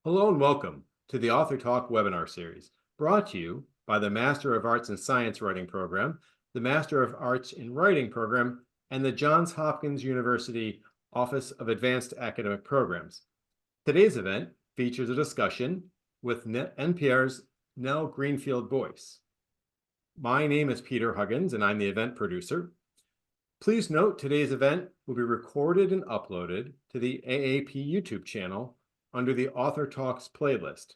Hello and welcome to the Author Talk webinar series, brought to you by the Master of Arts in Science Writing program, the Master of Arts in Writing program, and the Johns Hopkins University Office of Advanced Academic Programs. Today's event features a discussion with NPR's Nell Greenfieldboyce. My name is Peter Huggins, and I'm the event producer. Please note today's event will be recorded and uploaded to the AAP YouTube channel under the Author Talks playlist.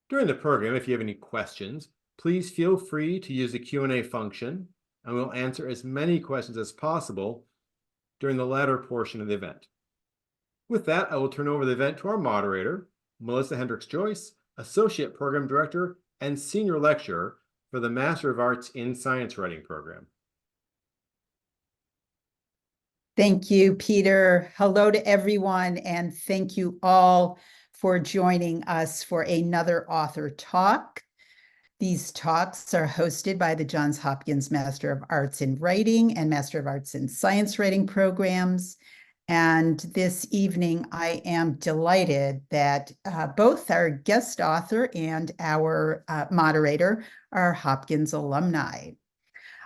During the program, if you have any questions, please feel free to use the Q&A function, and we'll answer as many questions as possible during the latter portion of the event. With that, I will turn over the event to our moderator, Melissa Hendricks-Joyce, Associate Program Director and Senior Lecturer for the Master of Arts in Science Writing program. Thank you, Peter. Hello to everyone, and thank you all for joining us for another author talk. These talks are hosted by the Johns Hopkins Master of Arts in Writing and Master of Arts in Science Writing programs. And this evening, I am delighted that both our guest author and our moderator are Hopkins alumni.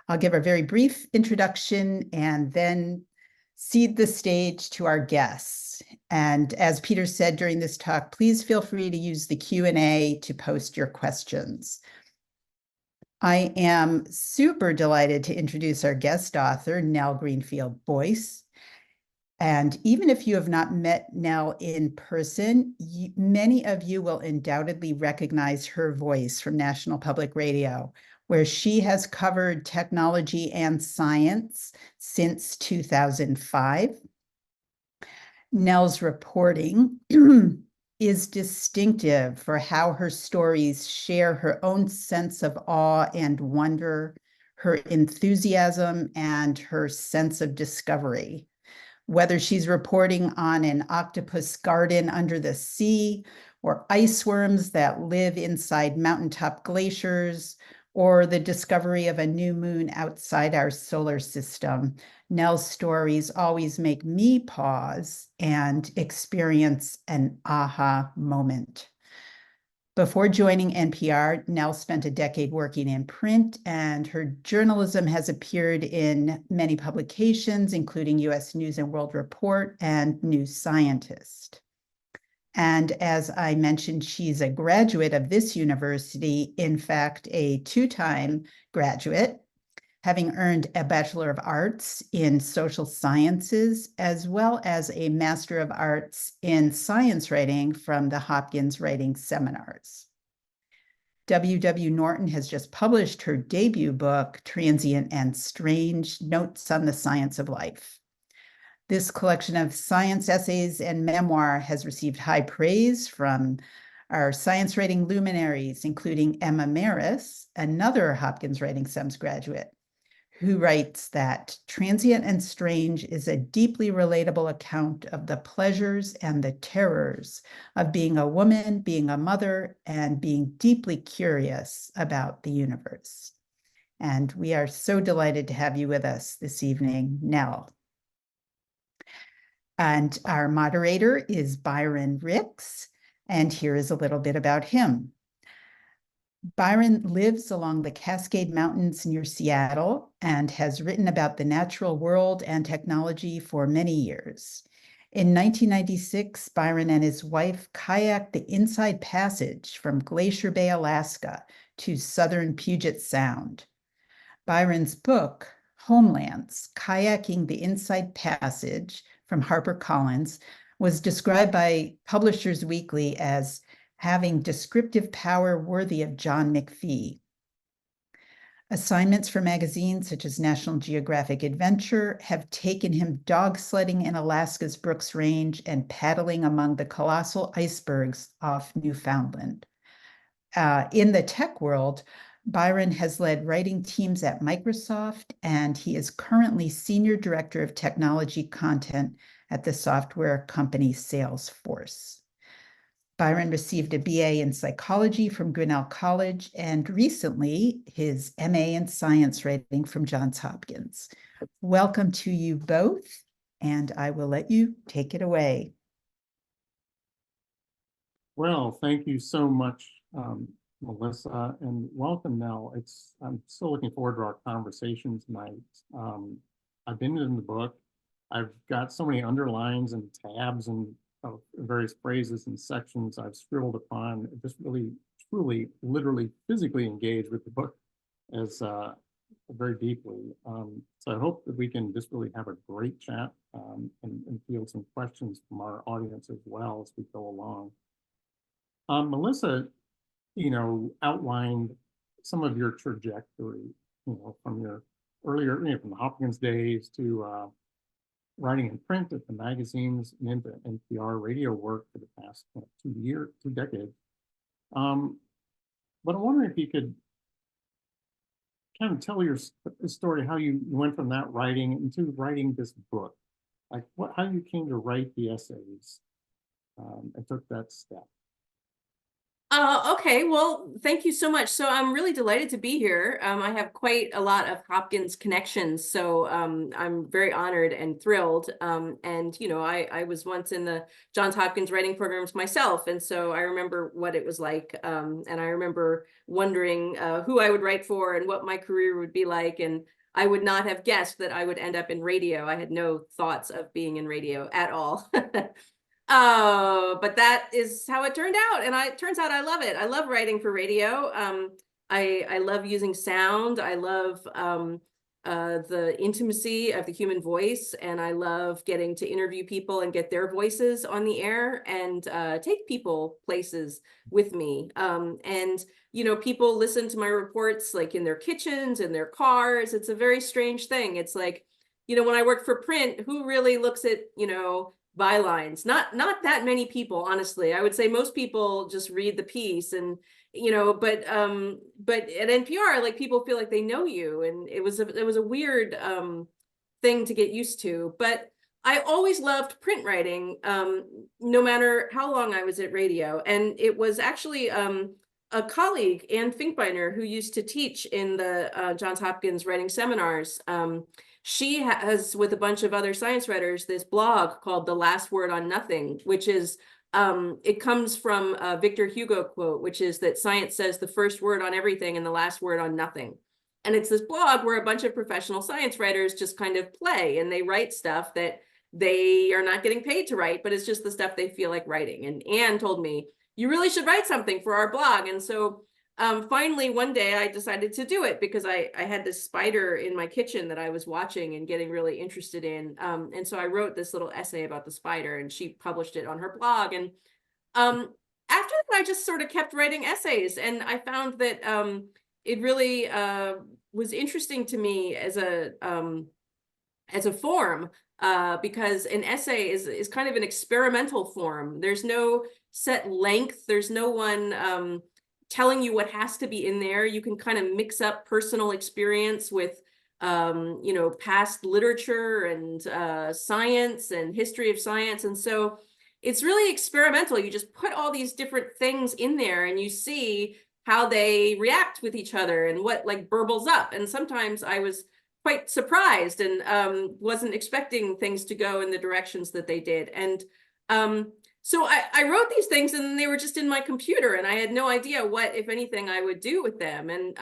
I'll give a very brief introduction and then cede the stage to our guests. And as Peter said during this talk, please feel free to use the Q&A to post your questions. I am super delighted to introduce our guest author, Nell Greenfieldboyce. And even if you have not met Nell in person, many of you will undoubtedly recognize her voice from National Public Radio, where she has covered technology and science since 2005. Nell's reporting is distinctive for how her stories share her own sense of awe and wonder, her enthusiasm, and her sense of discovery. Whether she's reporting on an octopus garden under the sea, or ice worms that live inside mountaintop glaciers, or the discovery of a new moon outside our solar system, Nell's stories always make me pause and experience an aha moment. Before joining NPR, Nell spent a decade working in print, and her journalism has appeared in many publications, including U.S. News and World Report and New Scientist. And as I mentioned, she's a graduate of this university, in fact, a two-time graduate, having earned a Bachelor of Arts in Social Sciences, as well as a Master of Arts in Science Writing from the Hopkins Writing Seminars. W.W. Norton has just published her debut book, Transient and Strange, Notes on the Science of Life. This collection of science essays and memoir has received high praise from our science writing luminaries, including Emma Maris, another Hopkins Writing Sems graduate, who writes that Transient and Strange is a deeply relatable account of the pleasures and the terrors of being a woman, being a mother, and being deeply curious about the universe. And we are so delighted to have you with us this evening, Nell. And our moderator is Byron Ricks, and here is a little bit about him. Byron lives along the Cascade Mountains near Seattle and has written about the natural world and technology for many years. In 1996, Byron and his wife kayaked the Inside Passage from Glacier Bay, Alaska, to southern Puget Sound. Byron's book, Homelands, Kayaking the Inside Passage, from HarperCollins, was described by Publishers Weekly as having descriptive power worthy of John McPhee. Assignments for magazines such as National Geographic Adventure have taken him dog sledding in Alaska's Brooks Range and paddling among the colossal icebergs off Newfoundland. In the tech world, Byron has led writing teams at Microsoft, and he is currently Senior Director of Technology Content at the software company Salesforce. Byron received a BA in psychology from Grinnell College and recently his MA in science writing from Johns Hopkins. Welcome to you both, and I will let you take it away. Well, thank you so much, Melissa, and welcome, Nell. I'm so looking forward to our conversation tonight. I've been in the book. I've got so many underlines and tabs and various phrases and sections I've scribbled upon. Just really, truly, literally, physically engaged with the book as very deeply. So I hope that we can just really have a great chat and field some questions from our audience as well as we go along. Melissa, outlined some of your trajectory, from your earlier, from the Hopkins days to writing in print at the magazines and into NPR radio work for the past 2 decades. But I'm wondering if you could kind of tell your story, how you went from that writing into writing this book, like how you came to write the essays and took that step. Okay, well, thank you so much. So I'm really delighted to be here. I have quite a lot of Hopkins connections, so I'm very honored and thrilled. And I was once in the Johns Hopkins writing programs myself, and so I remember what it was like. And I remember wondering who I would write for and what my career would be like. And I would not have guessed that I would end up in radio. I had no thoughts of being in radio at all. But that is how it turned out. And it turns out I love it. I love writing for radio. I love using sound. I love the intimacy of the human voice. And I love getting to interview people and get their voices on the air and take people places with me. And people listen to my reports like in their kitchens, in their cars. It's a very strange thing. It's like, when I worked for print, who really looks at, bylines? Not that many people, honestly. I would say most people just read the piece and but at NPR, like, people feel like they know you, and it was a weird thing to get used to. But I always loved print writing, no matter how long I was at radio. And it was actually a colleague, Ann Finkbeiner, who used to teach in the Johns Hopkins writing seminars. She has, with a bunch of other science writers, this blog called The Last Word on Nothing, which is, it comes from a Victor Hugo quote, which is that science says the first word on everything and the last word on nothing. And it's this blog where a bunch of professional science writers just kind of play, and they write stuff that they are not getting paid to write, but it's just the stuff they feel like writing. And Anne told me, you really should write something for our blog. And so finally, one day I decided to do it because I had this spider in my kitchen that I was watching and getting really interested in. And so I wrote this little essay about the spider, and she published it on her blog. And after that, I just sort of kept writing essays, and I found that it really was interesting to me as a form, because an essay is kind of an experimental form. There's no set length. There's no one telling you what has to be in there. You can kind of mix up personal experience with, past literature and science and history of science. And so it's really experimental. You just put all these different things in there and you see how they react with each other and what like burbles up. And sometimes I was quite surprised and wasn't expecting things to go in the directions that they did. And so I wrote these things, and they were just in my computer, and I had no idea what, if anything, I would do with them. And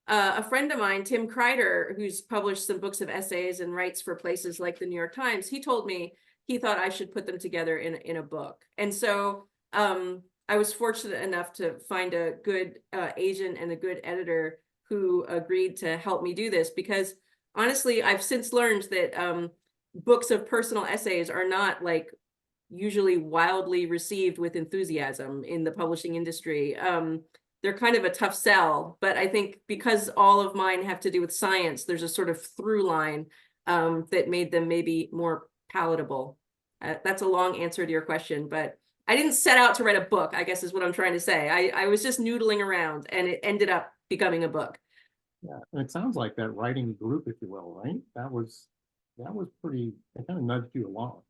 a friend of mine, Tim Kreider, who's published some books of essays and writes for places like the New York Times, he told me he thought I should put them together in a book. And so I was fortunate enough to find a good agent and a good editor who agreed to help me do this, because honestly, I've since learned that books of personal essays are not like usually wildly received with enthusiasm in the publishing industry. They're kind of a tough sell, but I think because all of mine have to do with science, there's a sort of through line that made them maybe more palatable. That's a long answer to your question, but I didn't set out to write a book, I guess is what I'm trying to say. I was just noodling around, and it ended up becoming a book. Yeah, and it sounds like that writing group, if you will, right? That was pretty, it kind of nudged you along.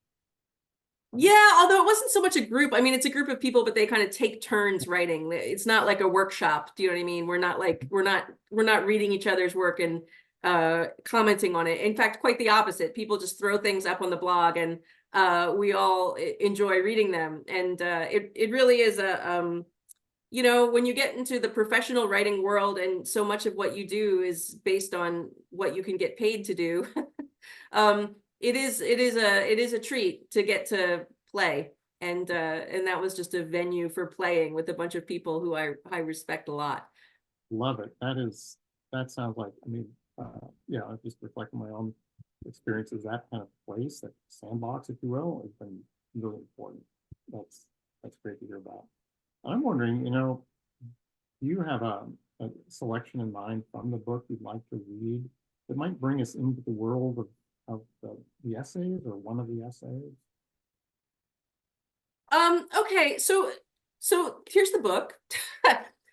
Yeah, although it wasn't so much a group. I mean, it's a group of people, but they kind of take turns writing. It's not like a workshop. Do you know what I mean? We're not reading each other's work and commenting on it. In fact, quite the opposite. People just throw things up on the blog, and we all enjoy reading them. And it really is a, you know, when you get into the professional writing world and so much of what you do is based on what you can get paid to do, it is a treat to get to play. And that was just a venue for playing with a bunch of people who I respect a lot. Love it. That sounds like, I mean, yeah, I just reflect on my own experiences. That kind of place, that sandbox, if you will, has been really important. That's great to hear about. I'm wondering, you know, do you have a selection in mind from the book you'd like to read that might bring us into the world of the essays, or one of the essays? Okay, so here's the book.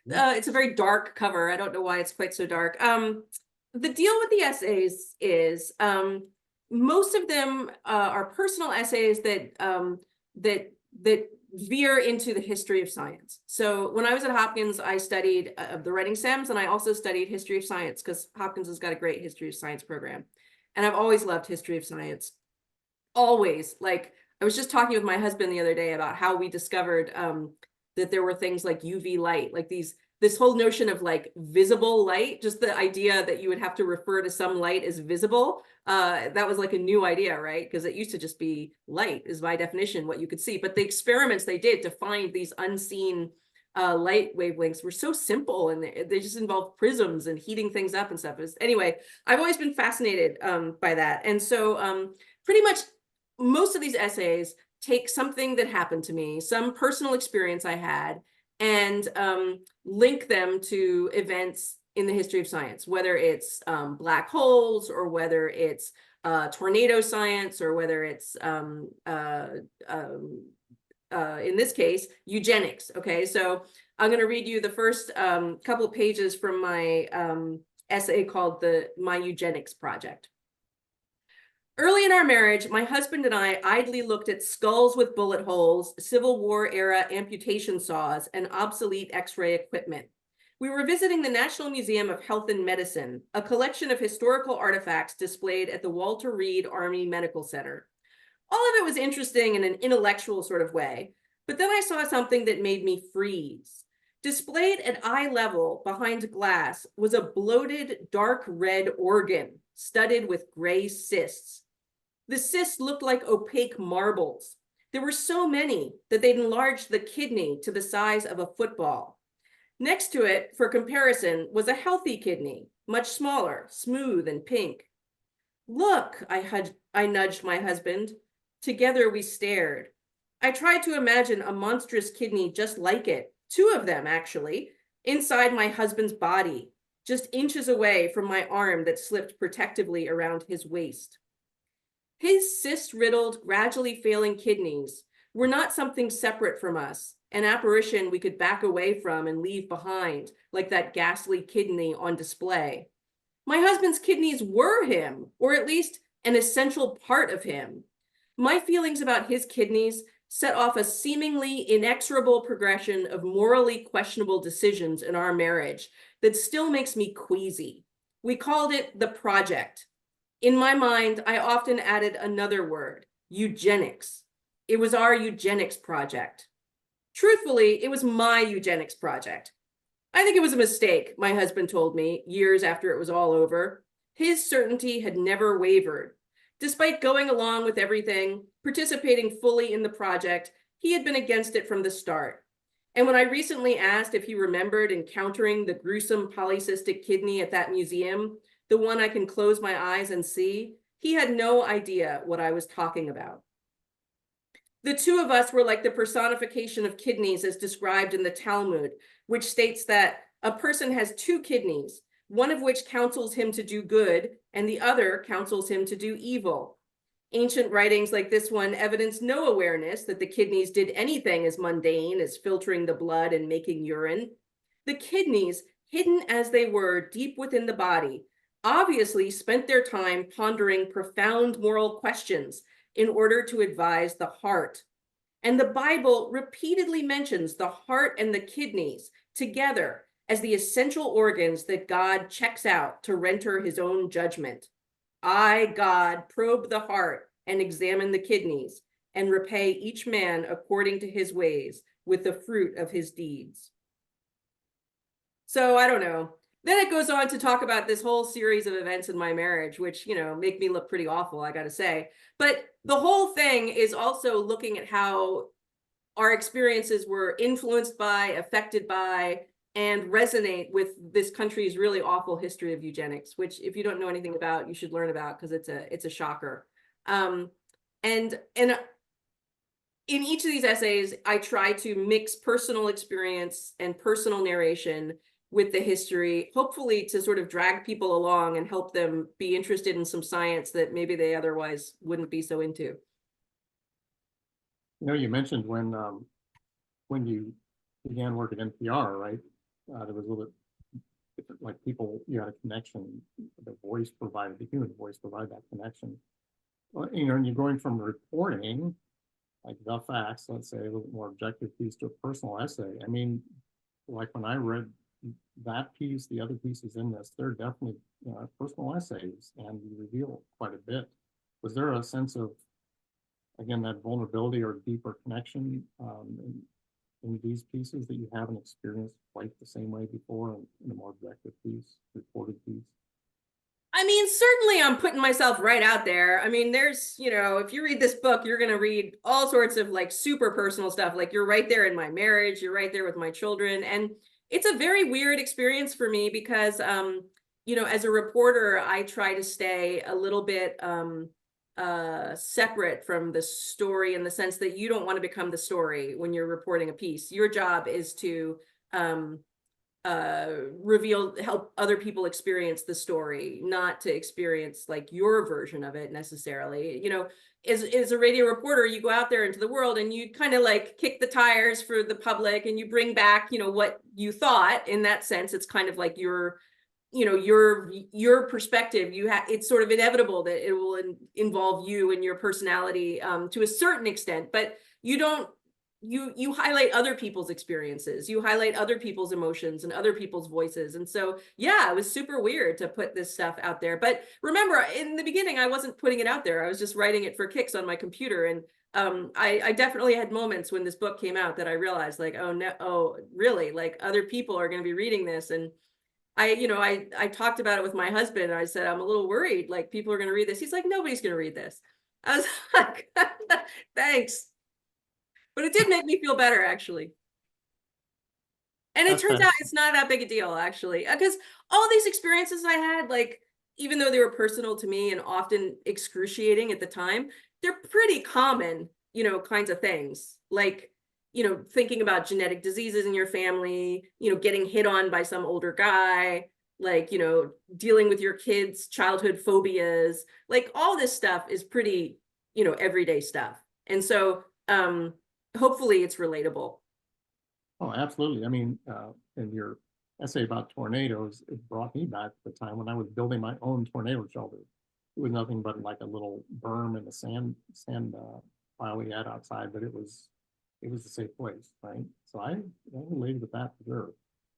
It's a very dark cover. I don't know why it's quite so dark. The deal with the essays is most of them are personal essays that veer into the history of science. So when I was at Hopkins, I studied the writing SEMS, and I also studied history of science because Hopkins has got a great history of science program. And I've always loved history of science. Always. Like, I was just talking with my husband the other day about how we discovered that there were things like UV light, like this whole notion of like visible light, just the idea that you would have to refer to some light as visible. That was like a new idea, right? Because it used to just be light is by definition what you could see. But the experiments they did to find these unseen light wavelengths were so simple, and they just involved prisms and heating things up and stuff. Anyway, I've always been fascinated by that. And so pretty much most of these essays take something that happened to me, some personal experience I had, and link them to events in the history of science, whether it's black holes, or whether it's tornado science, or whether it's in this case, eugenics. Okay, so I'm going to read you the first couple of pages from my essay called My Eugenics Project. Early in our marriage, my husband and I idly looked at skulls with bullet holes, Civil War era amputation saws, and obsolete X-ray equipment. We were visiting the National Museum of Health and Medicine, a collection of historical artifacts displayed at the Walter Reed Army Medical Center. All of it was interesting in an intellectual sort of way, but then I saw something that made me freeze. Displayed at eye level behind glass was a bloated, dark red organ studded with gray cysts. The cysts looked like opaque marbles. There were so many that they'd enlarged the kidney to the size of a football. Next to it, for comparison, was a healthy kidney, much smaller, smooth and pink. Look, I nudged my husband. Together we stared. I tried to imagine a monstrous kidney just like it, two of them actually, inside my husband's body, just inches away from my arm that slipped protectively around his waist. His cyst-riddled, gradually failing kidneys were not something separate from us, an apparition we could back away from and leave behind, like that ghastly kidney on display. My husband's kidneys were him, or at least an essential part of him. My feelings about his kidneys set off a seemingly inexorable progression of morally questionable decisions in our marriage that still makes me queasy. We called it the project. In my mind, I often added another word, eugenics. It was our eugenics project. Truthfully, it was my eugenics project. I think it was a mistake, my husband told me years after it was all over. His certainty had never wavered. Despite going along with everything, participating fully in the project, he had been against it from the start. And when I recently asked if he remembered encountering the gruesome polycystic kidney at that museum, the one I can close my eyes and see, he had no idea what I was talking about. The two of us were like the personification of kidneys as described in the Talmud, which states that a person has two kidneys, one of which counsels him to do good, and the other counsels him to do evil. Ancient writings like this one evidence no awareness that the kidneys did anything as mundane as filtering the blood and making urine. The kidneys, hidden as they were deep within the body, obviously spent their time pondering profound moral questions in order to advise the heart. And the Bible repeatedly mentions the heart and the kidneys together as the essential organs that God checks out to render his own judgment. I, God, probe the heart and examine the kidneys. and repay each man according to his ways with the fruit of his deeds. So I don't know. Then it goes on to talk about this whole series of events in my marriage, which, make me look pretty awful, I got to say. But the whole thing is also looking at how our experiences were influenced by, affected by, and resonate with this country's really awful history of eugenics, which if you don't know anything about, you should learn about because it's a shocker. And in each of these essays, I try to mix personal experience and personal narration with the history, hopefully to sort of drag people along and help them be interested in some science that maybe they otherwise wouldn't be so into. You mentioned when you began work at NPR, right? There was a little bit different, like people, you had a connection, the voice provided, the human voice provided that connection. Well, and you're going from reporting, like the facts, let's say, a little bit more objective piece to a personal essay. I mean, like when I read that piece, the other pieces in this, they're definitely personal essays, and you reveal quite a bit. Was there a sense of, again, that vulnerability or deeper connection in these pieces that you haven't experienced quite the same way before in a more objective piece, reported piece? I mean, certainly I'm putting myself right out there. I mean, there's, if you read this book, you're going to read all sorts of like super personal stuff. Like you're right there in my marriage, you're right there with my children. And it's a very weird experience for me because, as a reporter, I try to stay a little bit separate from the story in the sense that you don't want to become the story when you're reporting a piece. Your job is to help other people experience the story, not to experience like your version of it necessarily. As a radio reporter, you go out there into the world and you kind of like kick the tires for the public and you bring back, what you thought. In that sense, it's kind of like your perspective. It's sort of inevitable that it will involve you and your personality to a certain extent, but you highlight other people's experiences, you highlight other people's emotions and other people's voices. And so, yeah, it was super weird to put this stuff out there. But remember, in the beginning, I wasn't putting it out there. I was just writing it for kicks on my computer. And I definitely had moments when this book came out that I realized like, oh, no, oh, really? Like other people are going to be reading this. And I talked about it with my husband and I said, I'm a little worried, like people are going to read this. He's like, nobody's going to read this. I was like, thanks. But it did make me feel better, actually. And it turns out it's not that big a deal, actually, because all these experiences I had, like, even though they were personal to me and often excruciating at the time, they're pretty common, kinds of things. Like, thinking about genetic diseases in your family, getting hit on by some older guy, like, dealing with your kids' childhood phobias, like all this stuff is pretty, everyday stuff. And so, hopefully it's relatable. Oh, absolutely. I mean, in your essay about tornadoes, it brought me back to the time when I was building my own tornado shelter. It was nothing but like a little berm in the sand pile we had outside, but it was a safe place, right? So I related with that for sure,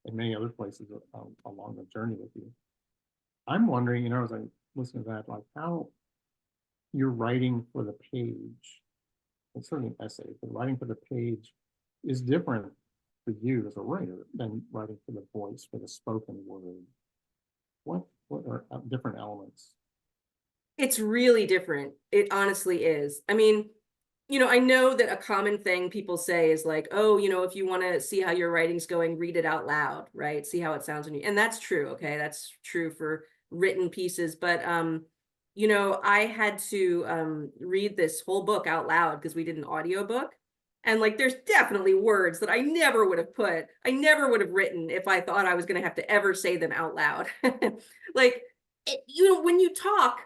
and many other places along the journey with you. I'm wondering, as I listen to that, like how you're writing for the page. It's certainly an essay, but writing for the page is different for you as a writer than writing for the voice, for the spoken word. What are different elements? It's really different. It honestly is. I mean, I know that a common thing people say is like, oh, if you want to see how your writing's going, read it out loud, right? See how it sounds when you, and that's true. Okay. That's true for written pieces, but, I had to read this whole book out loud because we did an audiobook. And like, there's definitely words that I never would have written if I thought I was going to have to ever say them out loud. Like, when you talk,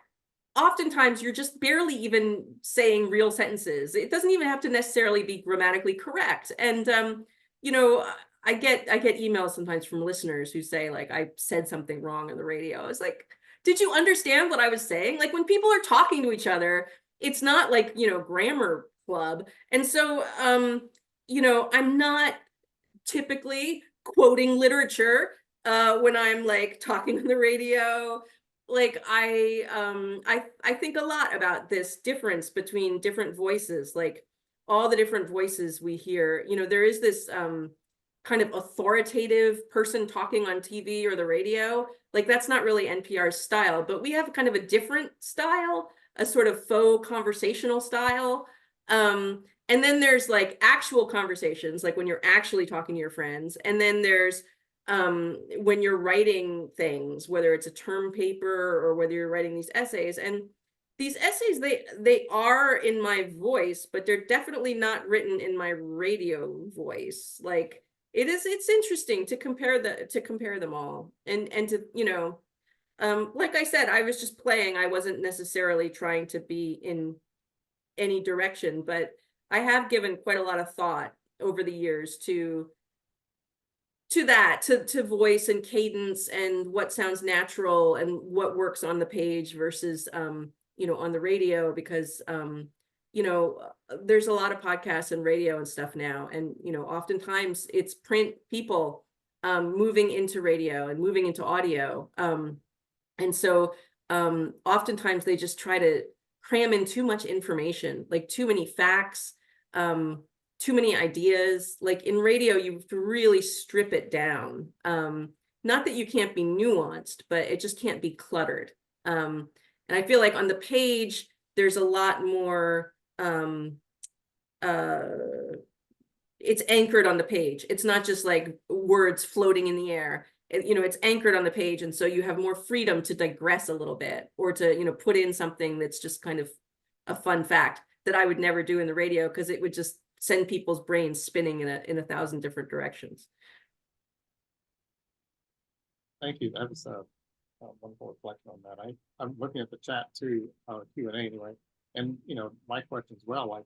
oftentimes you're just barely even saying real sentences. It doesn't even have to necessarily be grammatically correct. And, I get emails sometimes from listeners who say like, I said something wrong on the radio. I was like, did you understand what I was saying? Like when people are talking to each other, it's not like, grammar club. And so, I'm not typically quoting literature when I'm like talking on the radio. like I think a lot about this difference between different voices, like all the different voices we hear. You know, there is this kind of authoritative person talking on TV or the radio. Like that's not really NPR's style, but we have kind of a different style, a sort of faux conversational style. And then there's like actual conversations, like when you're actually talking to your friends. And then there's when you're writing things, whether it's a term paper or whether you're writing these essays. And these essays, they are in my voice, but they're definitely not written in my radio voice. Like it's interesting to compare them all, and to, you know, like I said, I was just playing. I wasn't necessarily trying to be in any direction, but I have given quite a lot of thought over the years to that, to voice and cadence and what sounds natural and what works on the page versus you know, on the radio, because you know, there's a lot of podcasts and radio and stuff now, and you know, oftentimes it's print people moving into radio and moving into audio, and so oftentimes they just try to cram in too much information, like too many facts, too many ideas. Like in radio, you have to really strip it down. Not that you can't be nuanced, but it just can't be cluttered. And I feel like on the page, there's a lot more, it's anchored on the page. It's not just like words floating in the air. You know, it's anchored on the page. And so you have more freedom to digress a little bit, or to, you know, put in something that's just kind of a fun fact that I would never do in the radio, because it would just send people's brains spinning in a thousand different directions. Thank you. That was a wonderful reflection on that. I'm looking at the chat too, Q&A anyway. And, you know, my question as well, like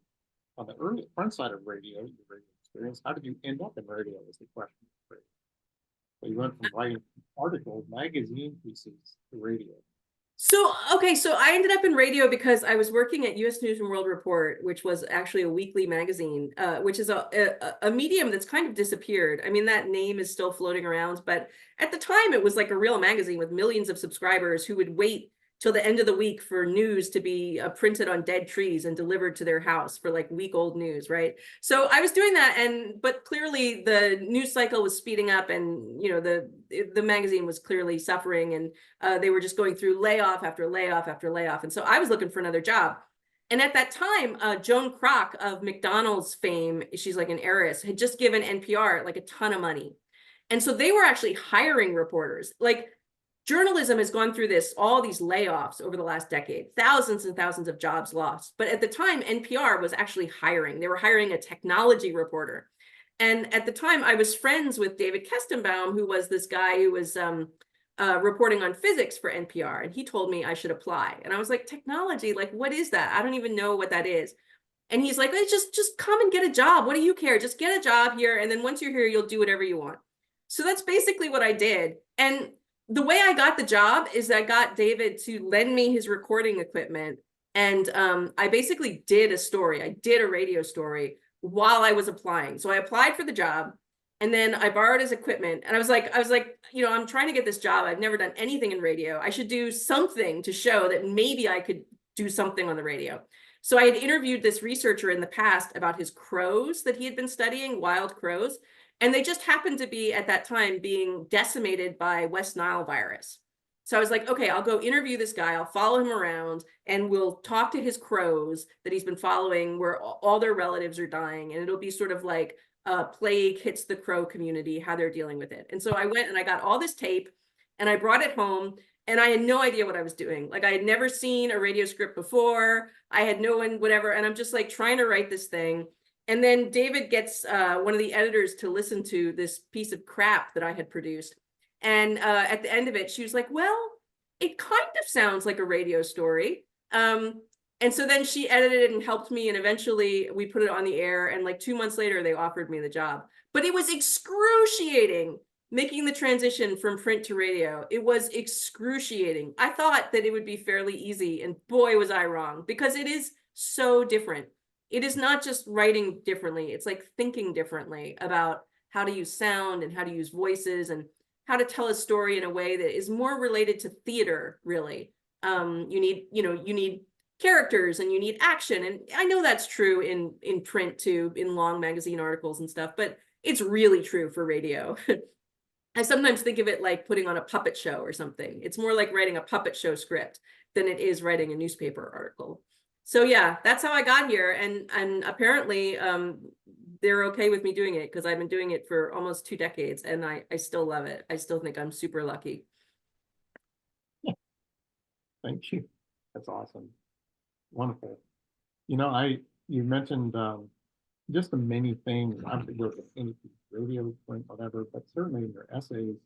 on the early front side of radio, your radio experience, how did you end up in radio is the question. So you went from writing articles, magazine pieces to radio. So, okay, so I ended up in radio because I was working at US News and World Report, which was actually a weekly magazine, which is a medium that's kind of disappeared. I mean, that name is still floating around, but at the time it was like a real magazine with millions of subscribers who would wait till the end of the week for news to be printed on dead trees and delivered to their house for like week-old news, right? So I was doing that, but clearly the news cycle was speeding up, and you know, the magazine was clearly suffering, and they were just going through layoff after layoff after layoff, and so I was looking for another job. And at that time, Joan Kroc of McDonald's fame, she's like an heiress, had just given NPR like a ton of money, and so they were actually hiring reporters. Like, journalism has gone through all these layoffs over the last decade, thousands and thousands of jobs lost. But at the time, NPR was actually hiring. They were hiring a technology reporter. And at the time, I was friends with David Kestenbaum, who was this guy who was reporting on physics for NPR. And he told me I should apply. And I was like, technology, like, what is that? I don't even know what that is. And he's like, hey, just come and get a job. What do you care? Just get a job here. And then once you're here, you'll do whatever you want. So that's basically what I did. And the way I got the job is I got David to lend me his recording equipment. And I basically did a story. I did a radio story while I was applying. So I applied for the job, and then I borrowed his equipment. And I was like, you know, I'm trying to get this job. I've never done anything in radio. I should do something to show that maybe I could do something on the radio. So I had interviewed this researcher in the past about his crows that he had been studying, wild crows. And they just happened to be, at that time, being decimated by West Nile virus. So I was like, okay, I'll go interview this guy. I'll follow him around, and we'll talk to his crows that he's been following, where all their relatives are dying. And it'll be sort of like plague hits the crow community, how they're dealing with it. And so I went and I got all this tape, and I brought it home, and I had no idea what I was doing. Like, I had never seen a radio script before. I had no one, whatever. And I'm just like trying to write this thing. And then David gets one of the editors to listen to this piece of crap that I had produced. And at the end of it, she was like, well, it kind of sounds like a radio story. And so then she edited it and helped me. And eventually we put it on the air. And like 2 months later, they offered me the job. But it was excruciating making the transition from print to radio. It was excruciating. I thought that it would be fairly easy. And boy, was I wrong, because it is so different. It is not just writing differently. It's like thinking differently about how to use sound and how to use voices. And how to tell a story in a way that is more related to theater, really. You need characters and you need action. And I know that's true in print too, in long magazine articles and stuff, but it's really true for radio. I sometimes think of it like putting on a puppet show or something. It's more like writing a puppet show script than it is writing a newspaper article. So yeah, that's how I got here. And apparently they're okay with me doing it because I've been doing it for almost 2 decades and I still love it. I still think I'm super lucky. Thank you. That's awesome. Wonderful. You mentioned just the many things. I don't know any radio, print, whatever, but certainly in your essays,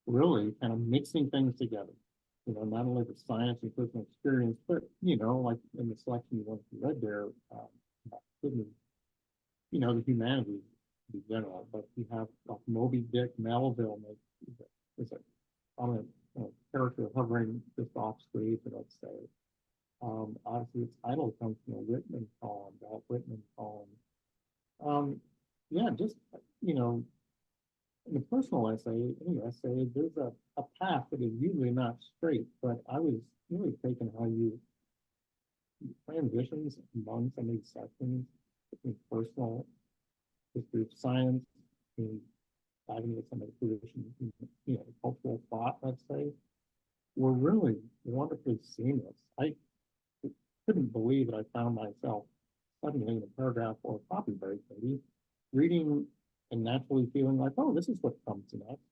really kind of mixing things together. Not only the science and personal experience, but like in the selection you read there, about kidney, the humanities in general. But you have like Moby Dick, Melville is a prominent character hovering just off stage, let's say. Obviously, its title comes from a Whitman poem, Walt Whitman poem. Yeah, just in a personal essay, any essay, there's a path that is usually not straight, but I was really taken how you transitions among some of these sections between personal history of science and diving into some of the traditions, cultural thought, let's say, were really wonderfully seamless. I couldn't believe that I found myself suddenly in a paragraph or a copy break, maybe, reading and naturally feeling like, oh, this is what comes next.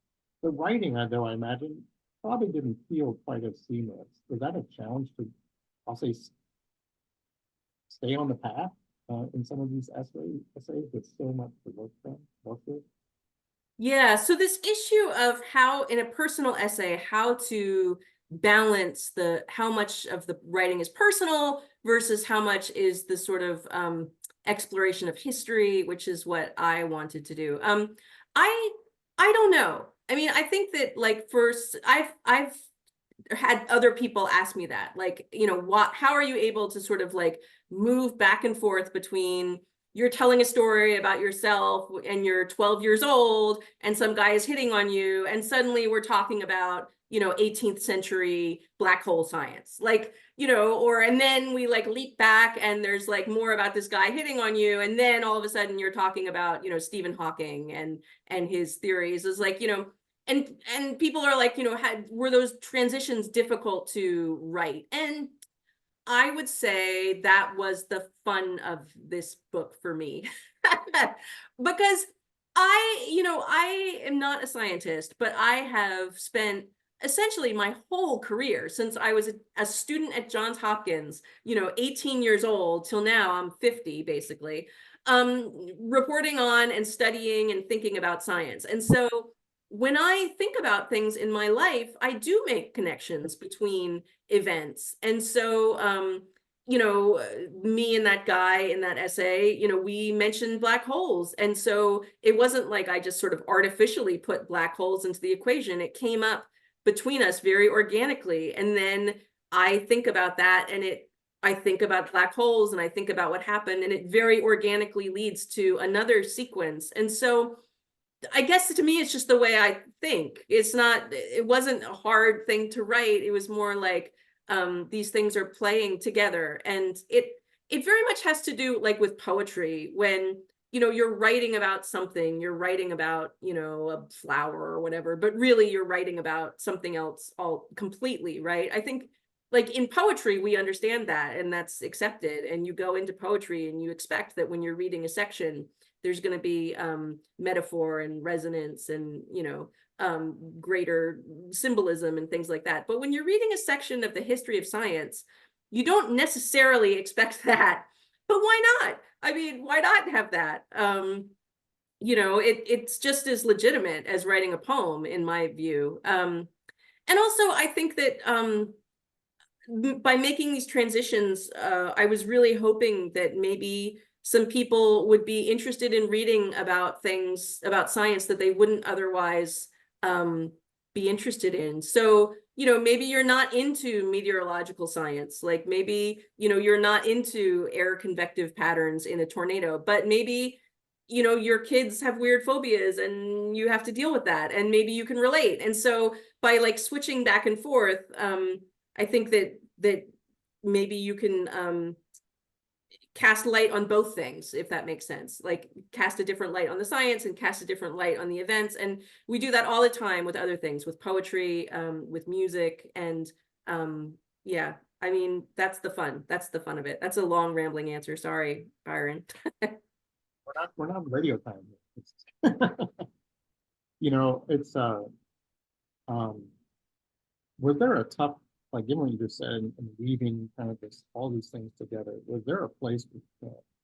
The writing, though, I imagine, probably didn't feel quite as seamless. Was that a challenge to, I'll say, stay on the path in some of these essays with so much to work with? Yeah, so this issue of how, in a personal essay, how to balance how much of the writing is personal versus how much is the sort of exploration of history, which is what I wanted to do. I don't know. I mean, I think that like first, I've had other people ask me that, like, how are you able to sort of like move back and forth between you're telling a story about yourself and you're 12 years old and some guy is hitting on you and suddenly we're talking about 18th century black hole science, like, and then we like leap back and there's like more about this guy hitting on you, and then all of a sudden you're talking about Stephen Hawking and his theories. Is like, and people are like, were those transitions difficult to write? And I would say that was the fun of this book for me. Because I am not a scientist, but I have spent essentially my whole career since I was a student at Johns Hopkins, 18 years old till now I'm 50 basically, reporting on and studying and thinking about science. And so when I think about things in my life, I do make connections between events. And so, me and that guy in that essay, we mentioned black holes. And so it wasn't like I just sort of artificially put black holes into the equation. It came up between us very organically. And then I think about that and I think about black holes and I think about what happened, and it very organically leads to another sequence. And so I guess to me, it's just the way I think. It wasn't a hard thing to write. It was more like these things are playing together. And it very much has to do like with poetry. When, you're writing about something, you're writing about, a flower or whatever, but really you're writing about something else all completely, right? I think like in poetry, we understand that and that's accepted. And you go into poetry and you expect that when you're reading a section, there's going to be metaphor and resonance and, greater symbolism and things like that. But when you're reading a section of the history of science, you don't necessarily expect that. But why not? I mean, why not have that? It's just as legitimate as writing a poem, in my view. And also, I think that by making these transitions, I was really hoping that maybe some people would be interested in reading about things about science that they wouldn't otherwise be interested in. So, maybe you're not into meteorological science, like maybe, you're not into air convective patterns in a tornado, but maybe, you know, your kids have weird phobias and you have to deal with that, and maybe you can relate. And so by like switching back and forth, I think that maybe you can cast light on both things, if that makes sense. Like cast a different light on the science and cast a different light on the events. And we do that all the time with other things, with poetry, with music. And yeah, I mean, that's the fun. That's the fun of it. That's a long rambling answer. Sorry, Byron. We're not radio time. You know, it's was there a tough, like given what you just said, and weaving kind of this, all these things together, was there a place with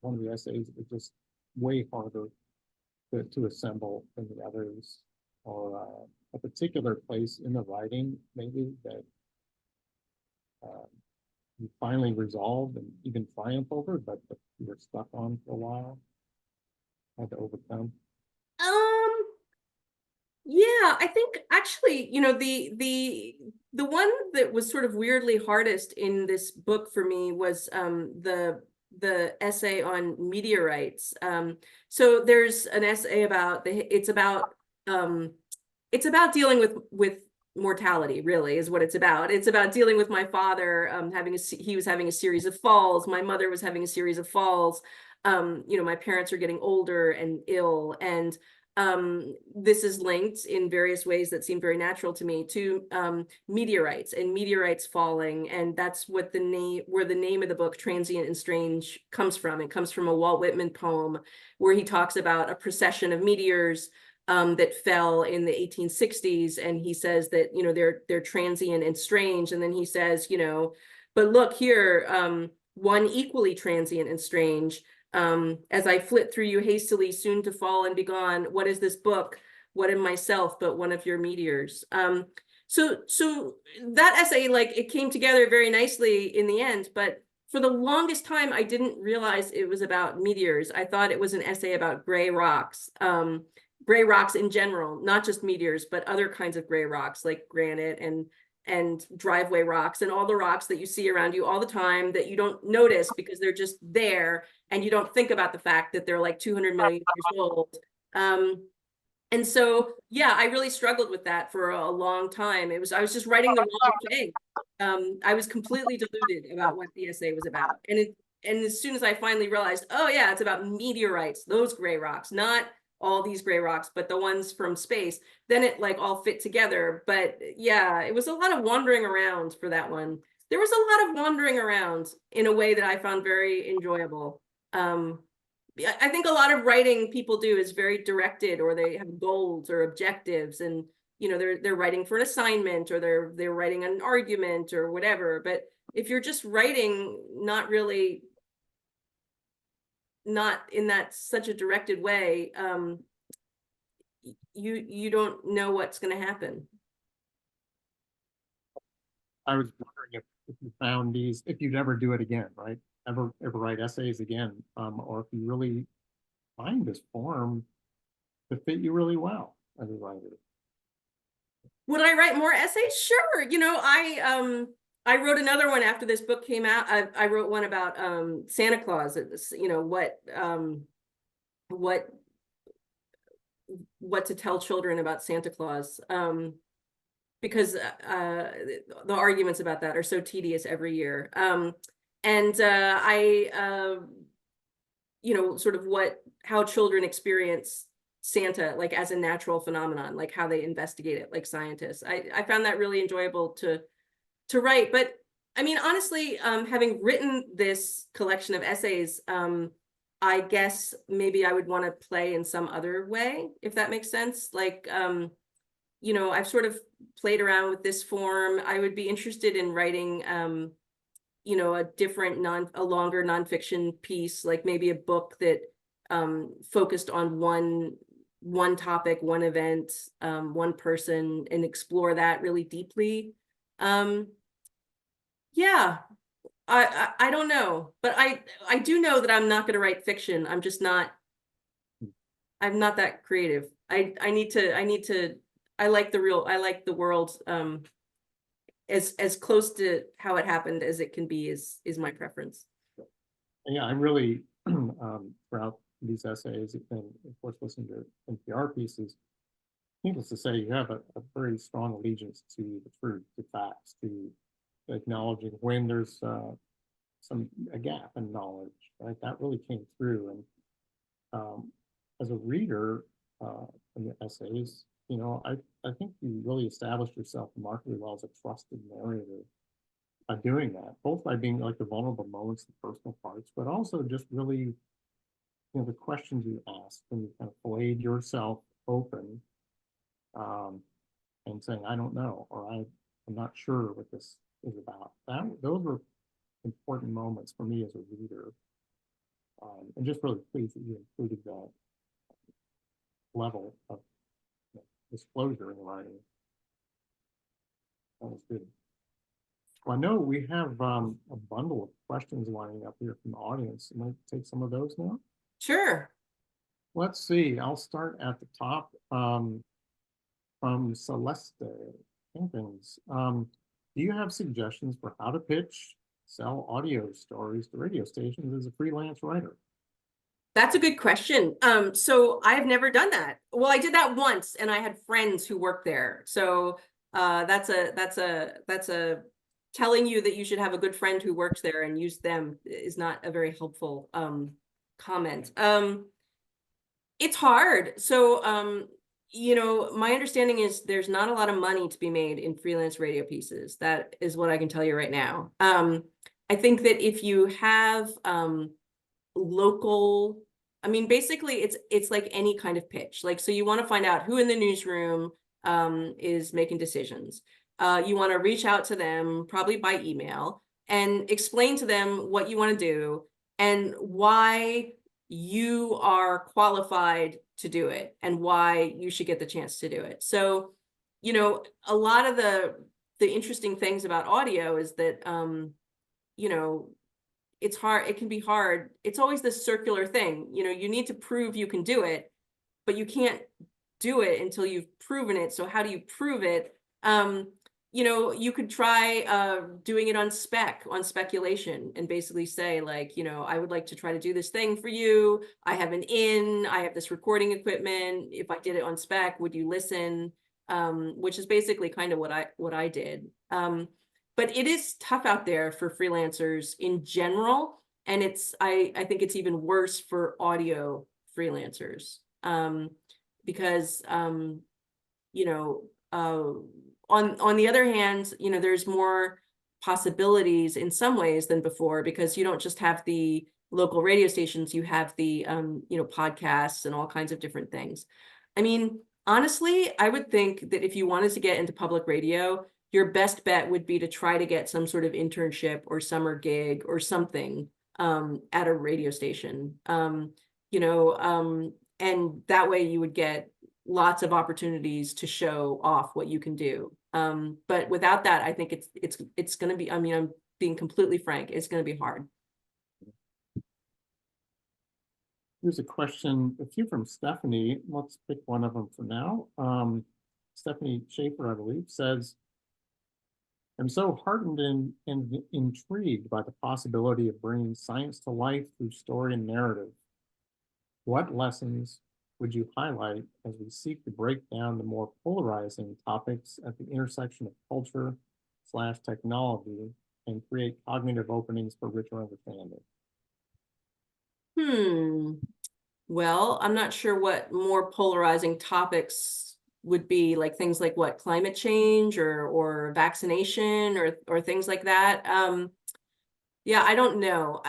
one of the essays that was just way harder to assemble than the others, or a particular place in the writing maybe that you finally resolved and even triumph over, but you were stuck on for a while, had to overcome? Yeah, I think actually, you know, the one that was sort of weirdly hardest in this book for me was the essay on meteorites. So there's an essay about it's about dealing with mortality, really, is what it's about. It's about dealing with my father he was having a series of falls. My mother was having a series of falls. You know, my parents are getting older and ill, and this is linked in various ways that seem very natural to me to meteorites and meteorites falling. And that's what where the name of the book Transient and Strange comes from. It comes from a Walt Whitman poem where he talks about a procession of meteors that fell in the 1860s, and he says that, you know, they're transient and strange. And then he says, you know, but look here, one equally transient and strange. As I flit through you hastily, soon to fall and be gone. What is this book? What am myself but one of your meteors? So that essay, like, it came together very nicely in the end, but for the longest time, I didn't realize it was about meteors. I thought it was an essay about gray rocks in general, not just meteors, but other kinds of gray rocks like granite and driveway rocks and all the rocks that you see around you all the time that you don't notice because they're just there, and you don't think about the fact that they're like 200 million years old. And so, yeah, I really struggled with that for a long time. I was just writing the wrong thing. I was completely deluded about what the essay was about. And as soon as I finally realized, oh yeah, it's about meteorites, those gray rocks, not all these gray rocks, but the ones from space, then it like all fit together. But yeah, it was a lot of wandering around for that one. There was a lot of wandering around in a way that I found very enjoyable. I think a lot of writing people do is very directed, or they have goals or objectives, and you know, they're writing for an assignment, or they're writing an argument or whatever. But if you're just writing, not in that such a directed way, you don't know what's going to happen. I was wondering if you found these, if you'd ever do it again, right? Ever write essays again, or if you really find this form to fit you really well as a writer. Would I write more essays? Sure. You know, I wrote another one after this book came out. I wrote one about Santa Claus. You know, what to tell children about Santa Claus, because the arguments about that are so tedious every year. And I you know, sort of how children experience Santa, like as a natural phenomenon, like how they investigate it, like scientists. I found that really enjoyable to write. But I mean, honestly, having written this collection of essays, I guess maybe I would want to play in some other way, if that makes sense. Like, you know, I've sort of played around with this form. I would be interested in writing, you know, a longer nonfiction piece, like maybe a book that focused on one topic, one event, one person, and explore that really deeply. Yeah, I don't know, but I do know that I'm not going to write fiction. I'm not that creative. I like the world as close to how it happened as it can be is my preference. Yeah, I'm really throughout these essays, and of course listening to NPR pieces, needless to say, you have a very strong allegiance to the truth, to facts, to acknowledging when there's a gap in knowledge, right? That really came through. And as a reader in the essays, you know, I think you really established yourself remarkably well as a trusted narrator by doing that, both by being like the vulnerable moments, the personal parts, but also just really, you know, the questions you ask when you kind of flayed yourself open and saying, I don't know, or I'm not sure what this is about. Those were important moments for me as a reader. And just really pleased that you included that level of disclosure in the writing. That was good. Well, I know we have a bundle of questions lining up here from the audience. You might take some of those now? Sure. Let's see. I'll start at the top from Celeste Jenkins. Do you have suggestions for how to pitch, sell audio stories to radio stations as a freelance writer? That's a good question. So I've never done that. Well, I did that once, and I had friends who worked there. So that's a telling you that you should have a good friend who works there and use them is not a very helpful comment. It's hard. So you know, my understanding is there's not a lot of money to be made in freelance radio pieces. That is what I can tell you right now. I think that if you have local, I mean, basically it's like any kind of pitch. Like, so you want to find out who in the newsroom is making decisions. You want to reach out to them, probably by email, and explain to them what you want to do and why you are qualified to do it and why you should get the chance to do it. So, you know, a lot of the interesting things about audio is that, you know, it's hard. It can be hard. It's always this circular thing. You know, you need to prove you can do it, but you can't do it until you've proven it. So how do you prove it? You know, you could try doing it on speculation, and basically say, like, you know, I would like to try to do this thing for you. I have I have this recording equipment. If I did it on spec, would you listen? Which is basically kind of what I did. But it is tough out there for freelancers in general. And I think it's even worse for audio freelancers. Because, you know, on the other hand, you know, there's more possibilities in some ways than before, because you don't just have the local radio stations, you have the, you know, podcasts and all kinds of different things. I mean, honestly, I would think that if you wanted to get into public radio, your best bet would be to try to get some sort of internship or summer gig or something at a radio station, you know, and that way you would get lots of opportunities to show off what you can do. But without that, I think it's going to be, I mean, I'm being completely frank, it's going to be hard. Here's a question, a few from Stephanie. Let's pick one of them for now. Stephanie Schaefer, I believe, says, I'm so heartened and intrigued by the possibility of bringing science to life through story and narrative. What lessons would you highlight as we seek to break down the more polarizing topics at the intersection of culture/technology and create cognitive openings for richer understanding? Well, I'm not sure what more polarizing topics would be, like things like what, climate change or vaccination or things like that. Yeah, I don't know.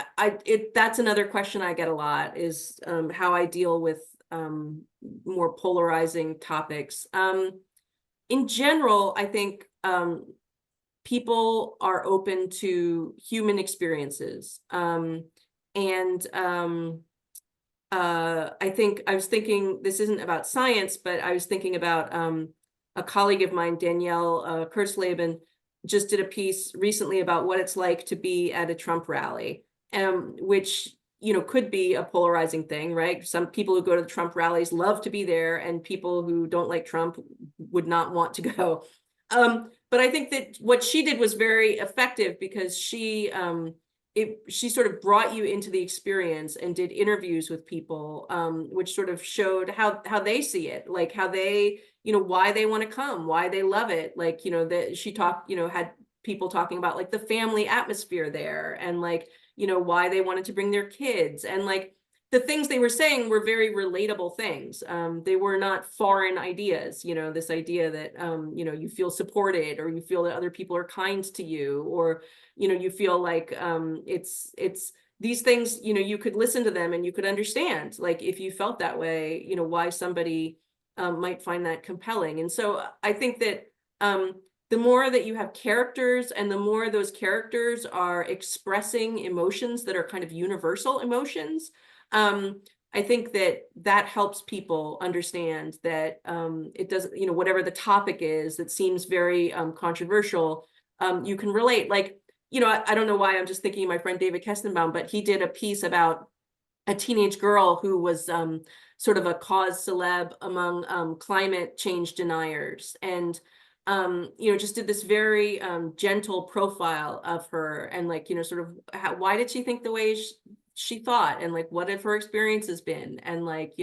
That's another question I get a lot, is how I deal with more polarizing topics. In general, I think people are open to human experiences. I think I was thinking, this isn't about science, but I was thinking about a colleague of mine, Danielle Kurtzleben, just did a piece recently about what it's like to be at a Trump rally, which, you know, could be a polarizing thing, right? Some people who go to the Trump rallies love to be there, and people who don't like Trump would not want to go. But I think that what she did was very effective, because she she sort of brought you into the experience and did interviews with people, which sort of showed how they see it, like how they, why they want to come, why they love it. Like, that she talked, had people talking about like the family atmosphere there, and like, why they wanted to bring their kids, and like the things they were saying were very relatable things. They were not foreign ideas, this idea that, you feel supported, or you feel that other people are kind to you, or, you feel like it's these things, you could listen to them and you could understand, like if you felt that way, why somebody might find that compelling. And so I think that the more that you have characters, and the more those characters are expressing emotions that are kind of universal emotions, I think that helps people understand that it doesn't, whatever the topic is that seems very controversial, you can relate. Like, I don't know why I'm just thinking of my friend David Kestenbaum, but he did a piece about a teenage girl who was sort of a cause celeb among climate change deniers, and just did this very gentle profile of her, and like, sort of why did she think the way she thought, and like what have her experiences been, and like,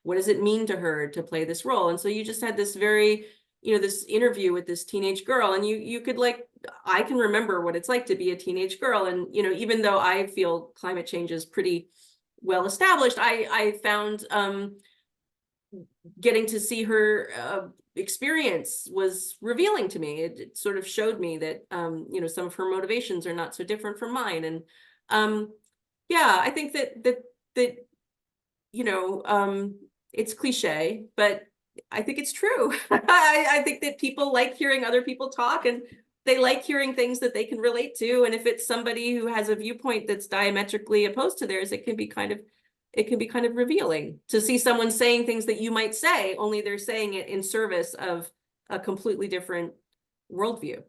what does it mean to her to play this role. And so you just had this very, this interview with this teenage girl, and you could, like, I can remember what it's like to be a teenage girl, and even though I feel climate change is pretty well established, I found getting to see her experience was revealing to me. It sort of showed me that some of her motivations are not so different from mine. And yeah, I think that it's cliche, but I think it's true. I think that people like hearing other people talk, and they like hearing things that they can relate to. And if it's somebody who has a viewpoint that's diametrically opposed to theirs, it can be kind of revealing to see someone saying things that you might say, only they're saying it in service of a completely different worldview.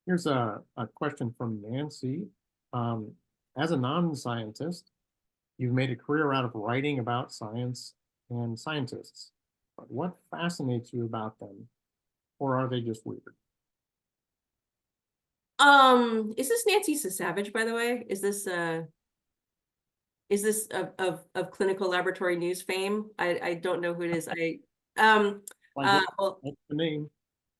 Here's a question from Nancy. As a non-scientist, you've made a career out of writing about science and scientists. But what fascinates you about them? Or are they just weird? Is this Nancy Savage, by the way? Is this of Clinical Laboratory News fame? I don't know who it is. Well, That's the name.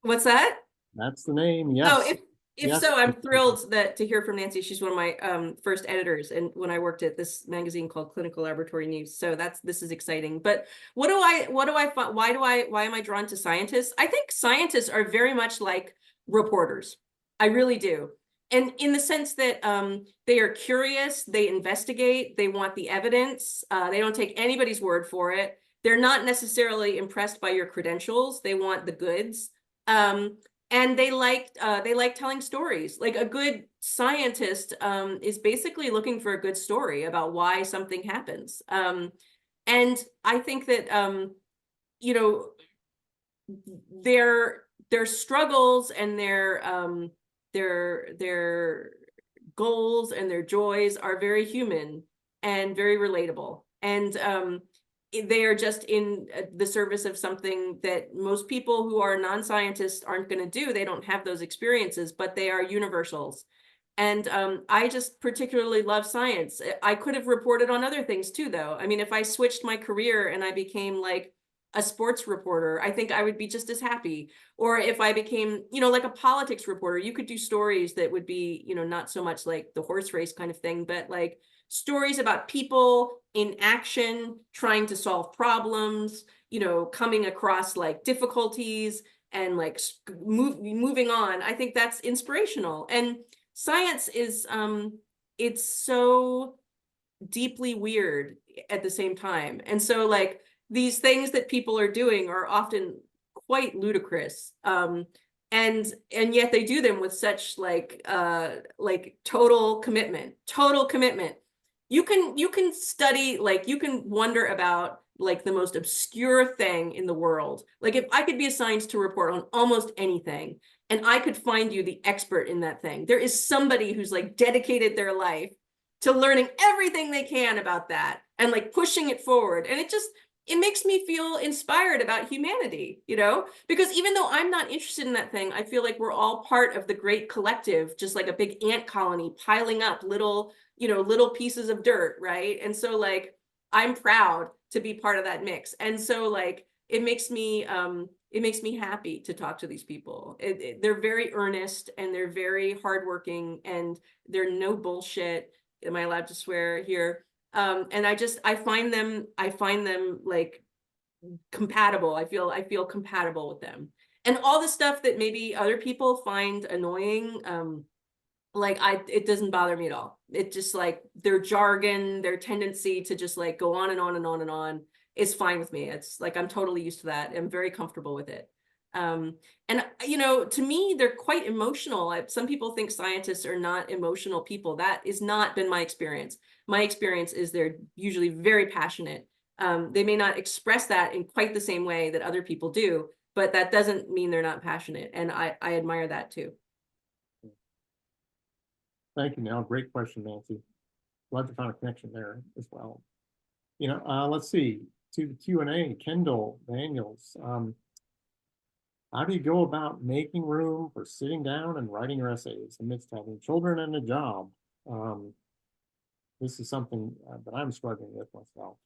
What's that? That's the name. Yes. Oh, if Yes. so, I'm thrilled to hear from Nancy. She's one of my first editors, and when I worked at this magazine called Clinical Laboratory News. So this is exciting. But what do I find? Why am I drawn to scientists? I think scientists are very much like reporters. I really do. And in the sense that they are curious, they investigate, they want the evidence, they don't take anybody's word for it. They're not necessarily impressed by your credentials. They want the goods. And they like telling stories. Like, a good scientist is basically looking for a good story about why something happens. And I think that their struggles and their goals and their joys are very human and very relatable. And they are just in the service of something that most people who are non-scientists aren't going to do. They don't have those experiences, but they are universals. And I just particularly love science. I could have reported on other things too, though. I mean, if I switched my career and I became like a sports reporter, I think I would be just as happy. Or if I became, like a politics reporter, you could do stories that would be, not so much like the horse race kind of thing, but like stories about people in action, trying to solve problems, coming across like difficulties and like moving on. I think that's inspirational. And science is, it's so deeply weird at the same time. And so like these things that people are doing are often quite ludicrous. And yet they do them with such like total commitment. You can study, like, you can wonder about like the most obscure thing in the world. Like, if I could be assigned to report on almost anything and I could find you the expert in that thing, there is somebody who's like dedicated their life to learning everything they can about that and like pushing it forward. And it makes me feel inspired about humanity, you know, because even though I'm not interested in that thing, I feel like we're all part of the great collective, just like a big ant colony piling up little, you know, little pieces of dirt, right? And so like I'm proud to be part of that mix. And so like it makes me happy to talk to these people. They're very earnest and they're very hardworking and they're no bullshit. Am I allowed to swear here? And I find them like compatible. I feel compatible with them. And all the stuff that maybe other people find annoying, like it doesn't bother me at all. It just like their jargon, their tendency to just like go on and on and on and on is fine with me. It's like I'm totally used to that. I'm very comfortable with it. And you know, to me, they're quite emotional. Some people think scientists are not emotional people. That has not been my experience. My experience is they're usually very passionate. They may not express that in quite the same way that other people do, but that doesn't mean they're not passionate. And I admire that too. Thank you, Nell. Great question, Nancy. Glad to find a connection there as well. You know, let's see, to the Q&A, Kendall Daniels. How do you go about making room for sitting down and writing your essays amidst having children and a job? This is something that I'm struggling with myself.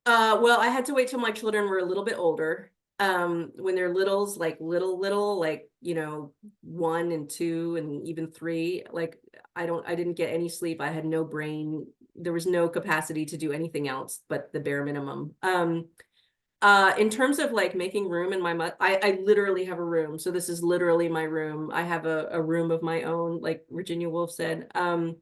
Well, I had to wait till my children were a little bit older. When they're littles, like little, like, you know, 1 and 2 and even 3, like I didn't get any sleep. I had no brain. There was no capacity to do anything else but the bare minimum. In terms of like making room in my, I literally have a room. So this is literally my room. I have a room of my own, like Virginia Woolf said. I'm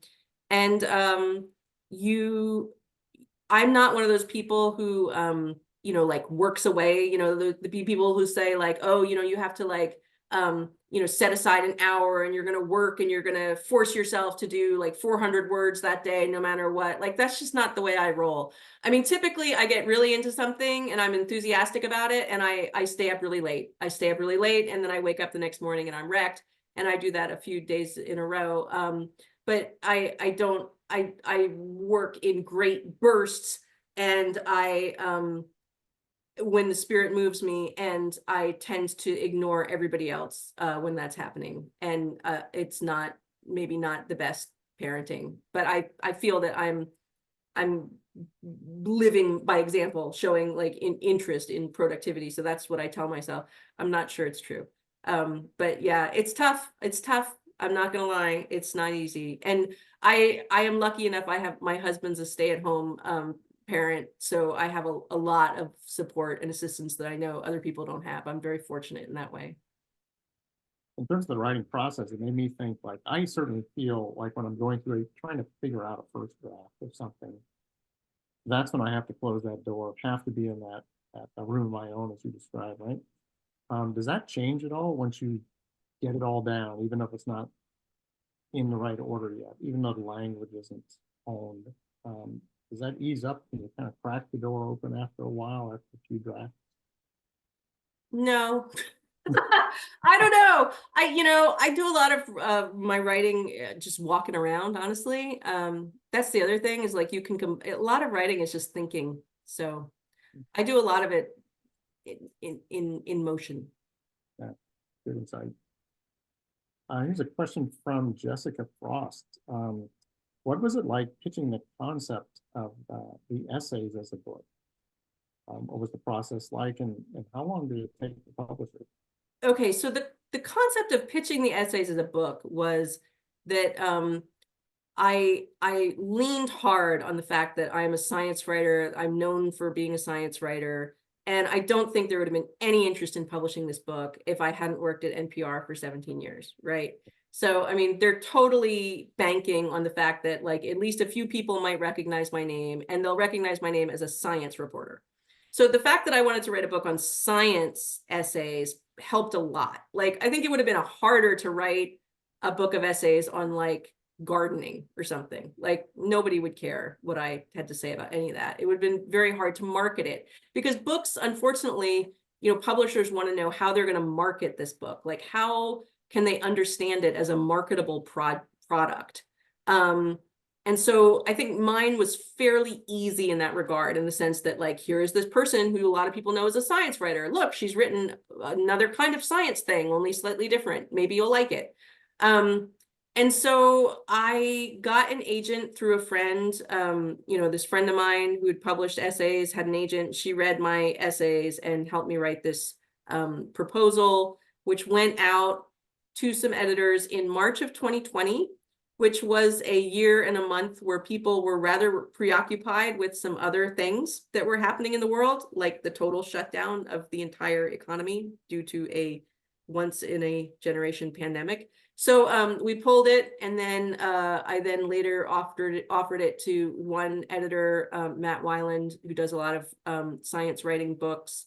not one of those people who, you know, like works away, you know, the people who say like, oh, you know, you have to like, you know, set aside an hour and you're going to work and you're going to force yourself to do like 400 words that day, no matter what. Like, that's just not the way I roll. I mean, typically I get really into something and I'm enthusiastic about it. And I stay up really late. I stay up really late and then I wake up the next morning and I'm wrecked. And I do that a few days in a row. But I work in great bursts and when the spirit moves me, and I tend to ignore everybody else when that's happening. And it's maybe not the best parenting, but I feel that I'm living by example, showing like interest in productivity. So that's what I tell myself. I'm not sure it's true. But yeah, it's tough. It's tough. I'm not gonna lie, it's not easy. And I am lucky enough, I have my husband's a stay-at-home parent, so I have a lot of support and assistance that I know other people don't have. I'm very fortunate in that way. In terms of the writing process, it made me think like, I certainly feel like when I'm going through trying to figure out a first draft of something, that's when I have to close that door, have to be in that room of my own, as you described, right? Does that change at all once you get it all down, even if it's not in the right order yet, even though the language isn't honed? Does that ease up? Can you kind of crack the door open after a while, after a few drafts? No. I don't know. I do a lot of my writing just walking around, honestly. That's the other thing is like you can a lot of writing is just thinking. So I do a lot of it in motion. Yeah, good insight. Here's a question from Jessica Frost. What was it like pitching the concept of the essays as a book? What was the process like, and how long did it take to publish it? Okay, so the concept of pitching the essays as a book was that I leaned hard on the fact that I'm a science writer. I'm known for being a science writer. And I don't think there would have been any interest in publishing this book if I hadn't worked at NPR for 17 years, right? So, I mean, they're totally banking on the fact that like at least a few people might recognize my name, and they'll recognize my name as a science reporter. So the fact that I wanted to write a book on science essays helped a lot. Like, I think it would have been harder to write a book of essays on like gardening or something. Like nobody would care what I had to say about any of that. It would have been very hard to market it because books, unfortunately, you know, publishers want to know how they're going to market this book. Like how can they understand it as a marketable product? And so I think mine was fairly easy in that regard, in the sense that, like, here is this person who a lot of people know as a science writer. Look, she's written another kind of science thing, only slightly different. Maybe you'll like it. And so I got an agent through a friend. This friend of mine who had published essays had an agent. She read my essays and helped me write this proposal, which went out to some editors in March of 2020, which was a year and a month where people were rather preoccupied with some other things that were happening in the world, like the total shutdown of the entire economy due to a once-in-a-generation pandemic. So we pulled it, and then I then later offered it to one editor, Matt Weiland, who does a lot of science writing books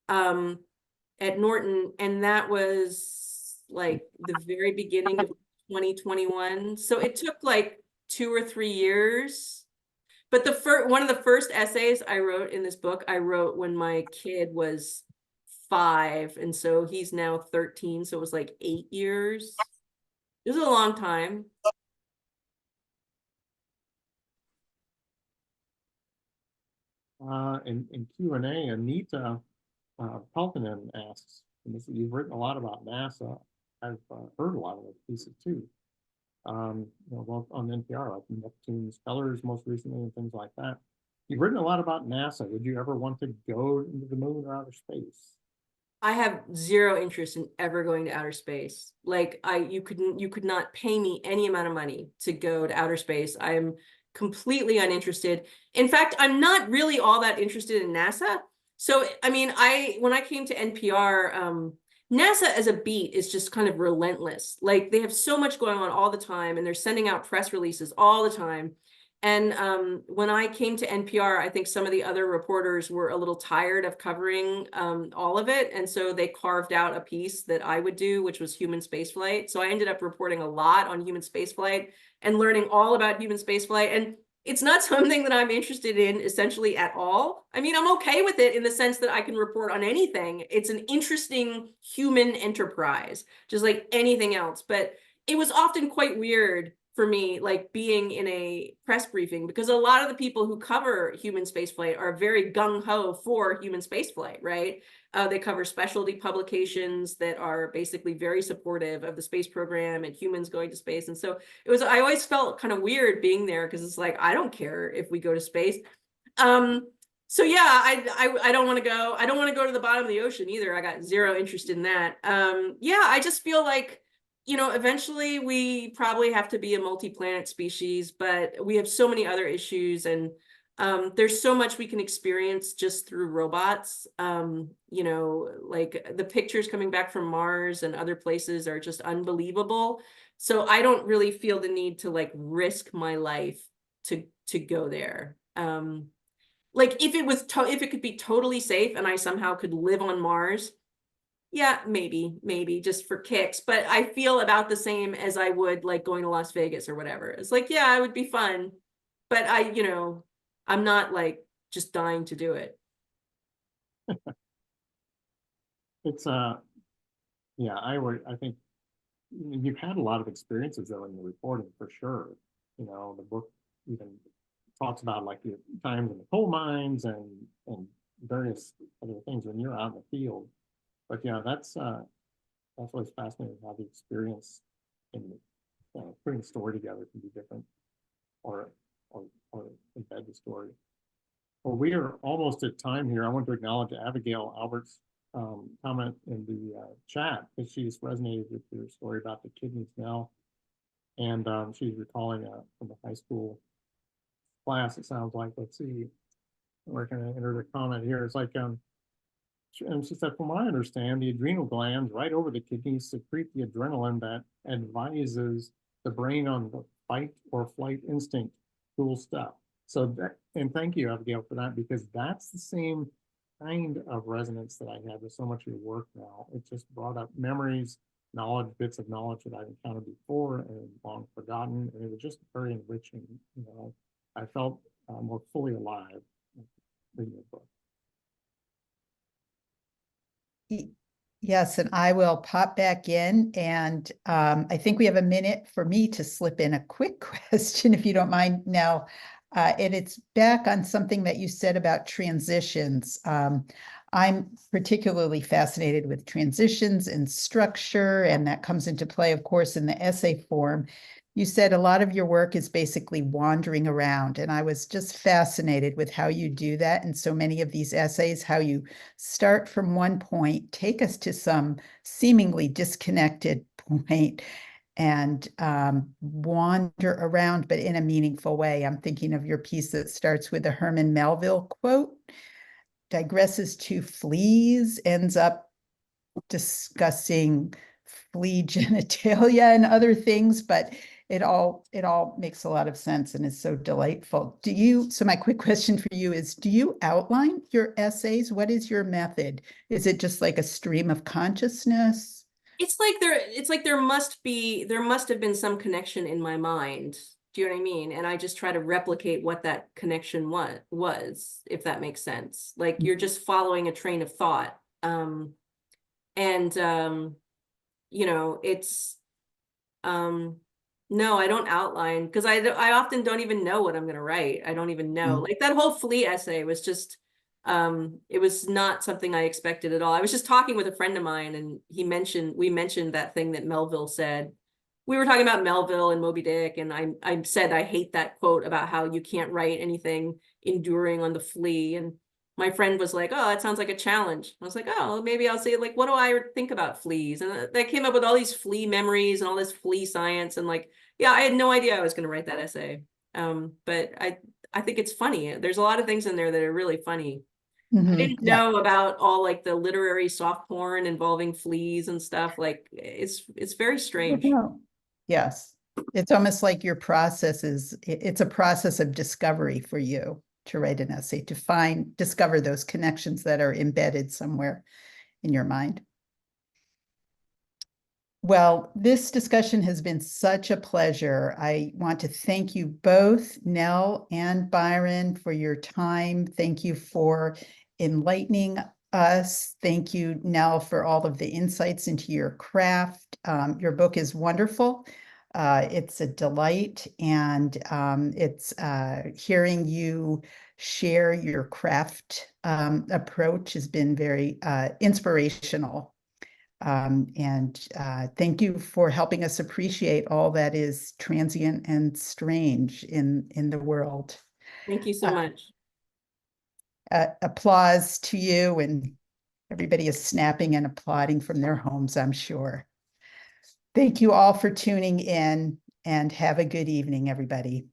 at Norton, and that was like the very beginning of 2021. So it took like 2 or 3 years. But one of the first essays I wrote in this book, I wrote when my kid was 5, and so he's now 13. So it was like 8 years. It was a long time. In Q&A, Anita Peltonen asks, and this, you've written a lot about NASA. I've heard a lot of those pieces too. Both on NPR, like Neptune's Colors most recently and things like that. You've written a lot about NASA. Would you ever want to go into the moon or outer space? I have zero interest in ever going to outer space. Like you could not pay me any amount of money to go to outer space. I'm completely uninterested. In fact, I'm not really all that interested in NASA. So, I mean, when I came to NPR, NASA as a beat is just kind of relentless. Like, they have so much going on all the time, and they're sending out press releases all the time. And when I came to NPR, I think some of the other reporters were a little tired of covering all of it. And so they carved out a piece that I would do, which was human spaceflight. So I ended up reporting a lot on human spaceflight and learning all about human spaceflight. And it's not something that I'm interested in essentially at all. I mean, I'm okay with it in the sense that I can report on anything. It's an interesting human enterprise, just like anything else. But it was often quite weird for me, like being in a press briefing, because a lot of the people who cover human spaceflight are very gung-ho for human spaceflight, right? They cover specialty publications that are basically very supportive of the space program and humans going to space. And so I always felt kind of weird being there, because it's like, I don't care if we go to space. So yeah, I don't want to go. I don't want to go to the bottom of the ocean either. I got zero interest in that. Yeah, I just feel like, eventually we probably have to be a multi-planet species, but we have so many other issues, and there's so much we can experience just through robots. Like the pictures coming back from Mars and other places are just unbelievable. So I don't really feel the need to like risk my life to go there. Like if it could be totally safe and I somehow could live on Mars, yeah, maybe just for kicks. But I feel about the same as I would like going to Las Vegas or whatever. It's like, yeah, it would be fun, but I'm not like just dying to do it. It's yeah, I think you've had a lot of experiences though in the reporting for sure. The book even talks about like your times in the coal mines and various other things when you're out in the field. But yeah, that's always fascinating how the experience in putting a story together can be different, or embed the story. Well, we are almost at time here. I want to acknowledge Abigail Albert's comment in the chat, because she just resonated with your story about the kidneys now, and she's recalling from a high school class. It sounds like. Let's see, where can I enter the comment here? It's like and she said, from what I understand, the adrenal glands right over the kidneys secrete the adrenaline that advises the brain on the fight or flight instinct. Cool stuff. So and thank you, Abigail, for that, because that's the same kind of resonance that I had with so much of your work now. It just brought up memories, knowledge, bits of knowledge that I've encountered before and long forgotten. And it was just very enriching. I felt more fully alive reading the book. Yes, and I will pop back in, and I think we have a minute for me to slip in a quick question, if you don't mind now. And it's back on something that you said about transitions. I'm particularly fascinated with transitions and structure, and that comes into play, of course, in the essay form. You said a lot of your work is basically wandering around, and I was just fascinated with how you do that in so many of these essays, how you start from one point, take us to some seemingly disconnected point, and wander around, but in a meaningful way. I'm thinking of your piece that starts with a Herman Melville quote, digresses to fleas, ends up discussing flea genitalia and other things, but it all makes a lot of sense and is so delightful. So my quick question for you is, do you outline your essays? What is your method? Is it just like a stream of consciousness? It's like there must have been some connection in my mind. Do you know what I mean? And I just try to replicate what that connection was, if that makes sense. Like you're just following a train of thought. It's no, I don't outline, because I often don't even know what I'm going to write. I don't even know. Like that whole flea essay was just, it was not something I expected at all. I was just talking with a friend of mine, and we mentioned that thing that Melville said. We were talking about Melville and Moby Dick, and I said I hate that quote about how you can't write anything enduring on the flea. And my friend was like, oh, that sounds like a challenge. I was like, oh, maybe I'll say, like, what do I think about fleas? And they came up with all these flea memories and all this flea science. And like, yeah, I had no idea I was going to write that essay. But I think it's funny. There's a lot of things in there that are really funny. I didn't know about all like the literary soft porn involving fleas and stuff. Like it's very strange. Yes. It's almost like your process it's a process of discovery for you to write an essay, to discover those connections that are embedded somewhere in your mind. Well, this discussion has been such a pleasure. I want to thank you both, Nell and Byron, for your time. Thank you for enlightening us. Thank you, Nell, for all of the insights into your craft. Your book is wonderful. It's a delight, and it's hearing you share your craft approach has been very inspirational. And thank you for helping us appreciate all that is transient and strange in the world. Thank you so much. Applause to you, and everybody is snapping and applauding from their homes, I'm sure. Thank you all for tuning in, and have a good evening, everybody.